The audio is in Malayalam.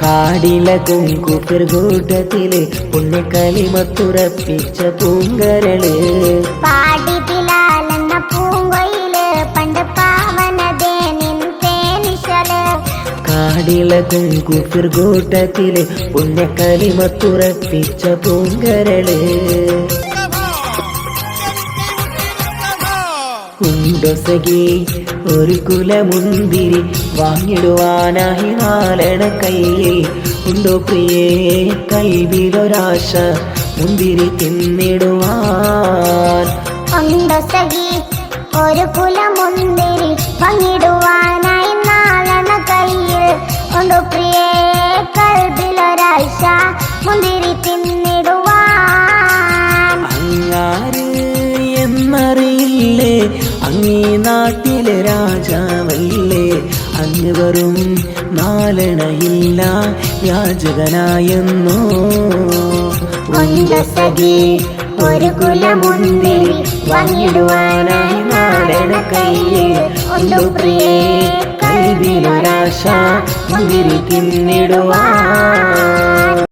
കാടിലകും കുപ്പിർ കൂട്ടത്തില് പുണ്യക്കലിമത്തുറപ്പിച്ച പൂങ്കരള് പാടി ബിലാലെന്ന പൂങ്കൊയില് പണ്ട് പാവനതേ നിൻ തേനിശല് കാടിലകും കുപ്പിർ കൂട്ടത്തില് പുണ്യക്കലിമത്തുറപ്പിച്ച പൂങ്കരള് ഉണ്ടോ സഖി ഒരു കുലമുന്തിരി വാങ്ങിടുവാനായി നാലണ കയ്യിൽ ഉണ്ടോ പ്രിയേ കൽവിലൊരാശ മുന്തിരി തിന്നിടുവാൻ ഉണ്ടോ സഖി ഒരു കുലമുന്തിരി വാങ്ങിടുവാനായി നാലണ കയ്യിൽ ഉണ്ടോ പ്രിയേ കൽവിലൊരാശ മുന്തിരി തിന്നിടുവാൻ അങ്ങാര് എന്നറിയില്ലേ അങ്ങീ നാട്ടിലെ രാജാവല്ലേ അങ്ങ് വെറും നാലണയില്ല യാചകനായെന്നോ ഉണ്ടോ സഖി ഒരു കുലമുന്തിരി വാങ്ങിടുവാനായി നാലണ കയ്യിൽ ഉണ്ടോ പ്രിയേ കൽവിലൊരാശ മുന്തിരി തിന്നിടുവാൻ